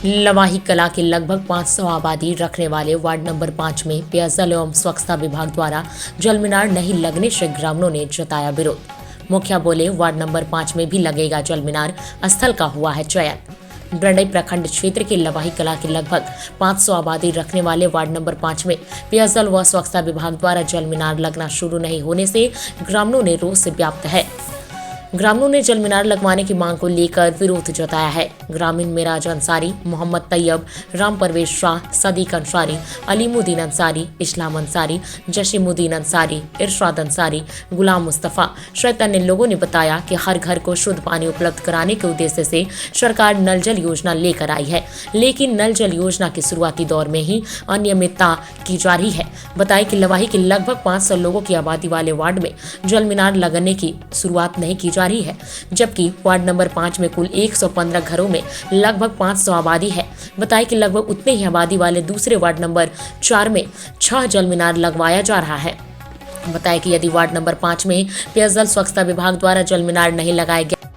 लवाही कला के लगभग 500 आबादी रखने वाले वार्ड नंबर 5 में पेयजल एवं स्वच्छता विभाग द्वारा जलमीनार नहीं लगने से ग्रामीणों ने जताया विरोध। मुखिया बोले, वार्ड नंबर 5 में भी लगेगा जलमीनार, स्थल का हुआ है चयन। ब्रंडई प्रखंड क्षेत्र के लवाही कला के लगभग 500 आबादी रखने वाले वार्ड नंबर 5 में पेयजल व स्वच्छता विभाग द्वारा जलमीनार लगना शुरू नहीं होने से ग्रामीणों ने रोष व्याप्त है। ग्रामीणों ने जलमीनार लगवाने की मांग को लेकर विरोध जताया है। ग्रामीण मिराज अंसारी, मोहम्मद तैयब, राम परवेश शाह, सदीक अंसारी, अलीमुद्दीन अंसारी, इस्लाम अंसारी, जशीमुद्दीन अंसारी, इरशाद अंसारी, गुलाम मुस्तफ़ा सहित अन्य लोगों ने बताया कि हर घर को शुद्ध पानी उपलब्ध कराने के उद्देश्य से सरकार नल जल योजना लेकर आई है, लेकिन नल जल योजना के शुरुआती दौर में ही अनियमितता की जा रही है। बताया कि लवाही के लगभग 500 लोगों की आबादी वाले वार्ड में जलमीनार लगने की शुरुआत नहीं की जा रही है, जबकि वार्ड नंबर 5 में कुल 115 घरों में लगभग 500 आबादी है। बताया कि लगभग उतने ही आबादी वाले दूसरे वार्ड नंबर 4 में 6 जलमीनार लगवाया जा रहा है। बताया कि यदि वार्ड नंबर 5 में पेयजल स्वच्छता विभाग द्वारा जलमीनार नहीं लगाए गए,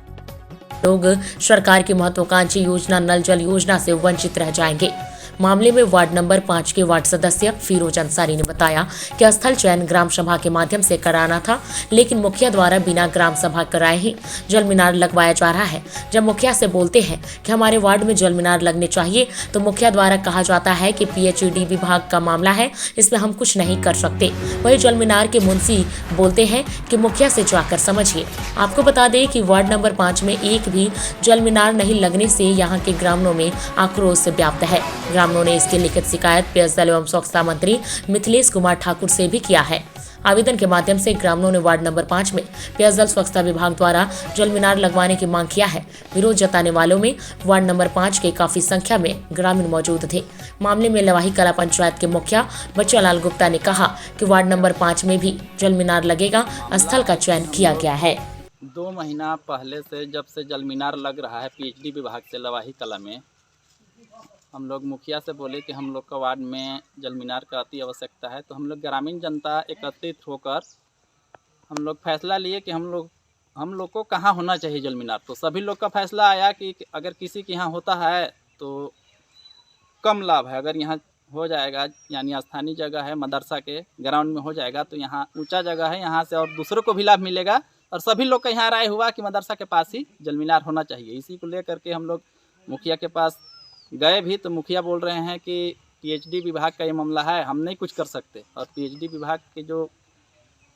लोग सरकार की महत्वाकांक्षी योजना नल जल योजना से वंचित रह जाएंगे। मामले में वार्ड नंबर 5 के वार्ड सदस्य फिरोज अंसारी ने बताया कि स्थल चयन ग्राम सभा के माध्यम से कराना था, लेकिन मुखिया द्वारा बिना ग्राम सभा कराए ही जलमीनार लगवाया जा रहा है। जब मुखिया से बोलते हैं कि हमारे वार्ड में जलमीनार लगने चाहिए, तो मुखिया द्वारा कहा जाता है कि पीएचईडी विभाग का मामला है, इसमें हम कुछ नहीं कर सकते। वही जलमीनार के मुंशी बोलते हैं कि मुखिया से जाकर समझिए। आपको बता दें कि वार्ड नंबर 5 में एक भी जलमीनार नहीं लगने से यहाँ के ग्रामीणों में आक्रोश व्याप्त है। ग्रामीणों ने इसकी लिखित शिकायत पेयजल एवं स्वच्छता मंत्री मिथिलेश कुमार ठाकुर से भी किया है। आवेदन के माध्यम से ग्रामीणों ने वार्ड नंबर 5 में पेयजल स्वच्छता विभाग द्वारा जलमीनार लगवाने की मांग किया है। विरोध जताने वालों में वार्ड नंबर 5 के काफी संख्या में ग्रामीण मौजूद थे। मामले में लवाही कला पंचायत के मुखिया बच्चालाल गुप्ता ने कहा कि वार्ड नंबर 5 में भी जलमीनार लगेगा, स्थल का चयन किया गया है। 2 महीना पहले से जब से जलमीनार लग रहा है पीएचडी विभाग से लवाही कला में, हम लोग मुखिया से बोले कि हम लोग का वार्ड में जलमीनार का अति आवश्यकता है। तो हम लोग ग्रामीण जनता एकत्रित होकर हम लोग फैसला लिए कि हम लोग को कहाँ होना चाहिए जलमीनार। तो सभी लोग का फैसला आया कि अगर किसी के यहाँ होता है तो कम लाभ है, अगर यहाँ हो जाएगा, यानी स्थानीय जगह है, मदरसा के ग्राउंड में हो जाएगा तो यहाँ ऊंचा जगह है, यहाँ से और दूसरों को भी लाभ मिलेगा। और सभी लोग का यहाँ राय हुआ कि मदरसा के पास ही जलमीनार होना चाहिए। इसी को लेकर के हम लोग मुखिया के पास गए भी, तो मुखिया बोल रहे हैं कि पीएचडी विभाग का ये मामला है, हम नहीं कुछ कर सकते। और पीएचडी विभाग के जो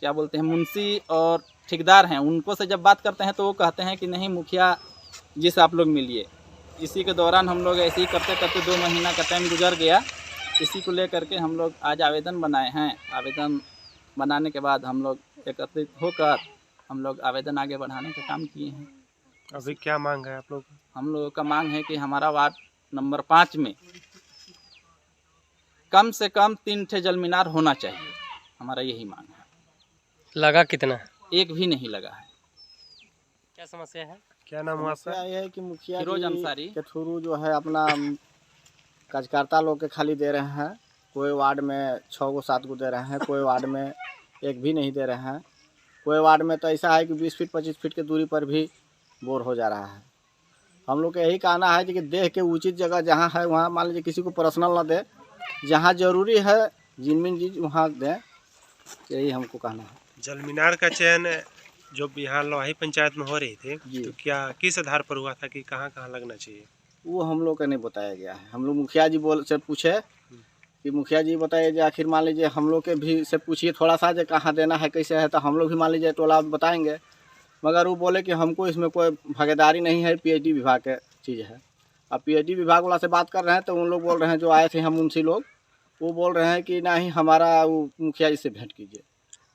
क्या बोलते हैं मुंशी और ठेकेदार हैं, उनको से जब बात करते हैं तो वो कहते हैं कि नहीं, मुखिया जी से आप लोग मिलिए। इसी के दौरान हम लोग ऐसे ही करते करते 2 महीना का टाइम गुजर गया। इसी को लेकर के हम लोग आज आवेदन बनाए हैं। आवेदन बनाने के बाद हम लोग एकत्रित होकर हम लोग आवेदन आगे बढ़ाने का काम किए हैं। अभी क्या मांग है आप लोग? हम लोगों का मांग है कि हमारा वार्ड नंबर 5 में कम से कम 3 ठे जलमीनार होना चाहिए। हमारा यही मांग है। लगा कितना? एक भी नहीं लगा है। क्या समस्या है? क्या नाम हुआ समस्या आपका? ये है कि मुखिया फिरोज जी अंसारी के थ्रू जो है अपना कार्यकर्ता लोग के खाली दे रहे हैं। कोई वार्ड में 6 को 7 को दे रहे हैं, कोई वार्ड में एक भी नहीं दे रहे हैं। कोई वार्ड में तो ऐसा है कि 20 फीट 25 फीट के दूरी पर भी बोर हो जा रहा है। हम लोग का यही कहना है कि देख के उचित जगह जहाँ है वहाँ, मान लीजिए किसी को पर्सनल ना दे, जहाँ जरूरी है जिनमिन जी वहाँ दें, यही हमको कहना है। जलमीनार का चयन जो यहाँ लोहाई पंचायत में हो रही थी, तो क्या किस आधार पर हुआ था कि कहाँ कहाँ लगना चाहिए? वो हम लोग का नहीं बताया गया है। हम लोग मुखिया जी से पूछे कि मुखिया जी बताइए जो आखिर मान लीजिए हम लोग के भी से पूछिए थोड़ा सा जो कहाँ देना है कैसे है, तो हम लोग भी मान लीजिए टोला बताएंगे। मगर वो बोले कि हमको इसमें कोई भागीदारी नहीं है, पीएचडी विभाग का चीज़ है। अब पीएचडी विभाग वाला से बात कर रहे हैं तो उन लोग बोल रहे हैं, जो आए थे हम मुंशी लोग, वो बोल रहे हैं कि नहीं, हमारा वो मुखिया जी से भेंट कीजिए।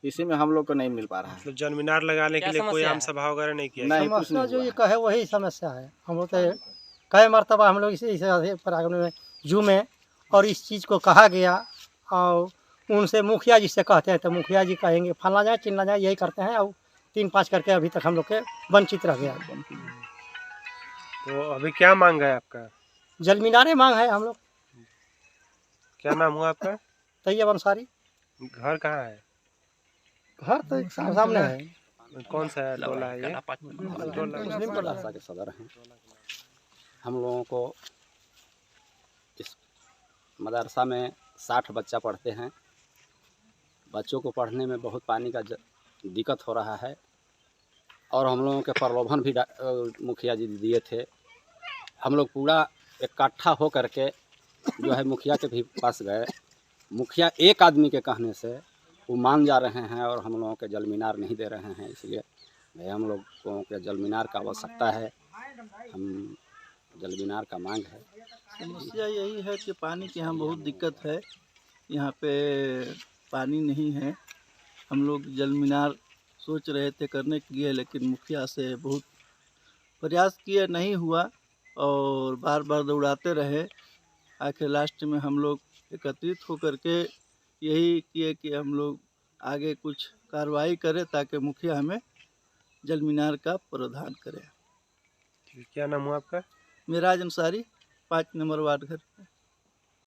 इसी में हम लोग को नहीं मिल पा रहा है। मतलब जलमीनार लगाने के लिए कोई आम सभा वगैरह नहीं किया? नहीं, कुछ समस्या नहीं जो हुआ ये है। कहे वही समस्या है। हम लोग तो कई मरतबा हम लोग इसे परागण में जू में और इस चीज़ को कहा गया, और उनसे मुखिया जी से कहते हैं तो मुखिया जी कहेंगे फलना जाए चिलना जाए, यही करते हैं। और 3-5 करके अभी तक हम लोग के वंचित रह गया। तो अभी क्या मांग है आपका? जलमीनारे मांग है हम लोग। क्या नाम हुआ आपका? तैयब अंसारी। घर कहाँ है? घर तो सामने है। कौन सा टोला है ये? मुस्लिम टोला मदरसा के सदर हैं। हम लोगों को मदरसा में 60 बच्चा पढ़ते हैं। बच्चों को पढ़ने में बहुत पानी का दिक्कत हो रहा है और हम लोगों के प्रलोभन भी मुखिया जी दिए थे। हम लोग पूरा इकट्ठा हो करके जो है मुखिया के भी पास गए। मुखिया एक आदमी के कहने से वो मान जा रहे हैं और हम लोगों के जल मीनार नहीं दे रहे हैं। इसलिए भाई हम लोगों के जल मीनार का आवश्यकता है, हम जल मीनार का मांग है। समस्या यही है कि पानी की यहाँ बहुत दिक्कत है, यहाँ पे पानी नहीं है। हम लोग जल मीनार सोच रहे थे करने के लिए, लेकिन मुखिया से बहुत प्रयास किए, नहीं हुआ और बार बार दौड़ाते रहे। आखिर लास्ट में हम लोग एकत्रित होकर के यही किए कि हम लोग आगे कुछ कार्रवाई करें ताकि मुखिया हमें जल मीनार का प्रावधान करे। क्या नाम हुआ आपका? मेराज अंसारी, 5 नंबर वार्ड घर।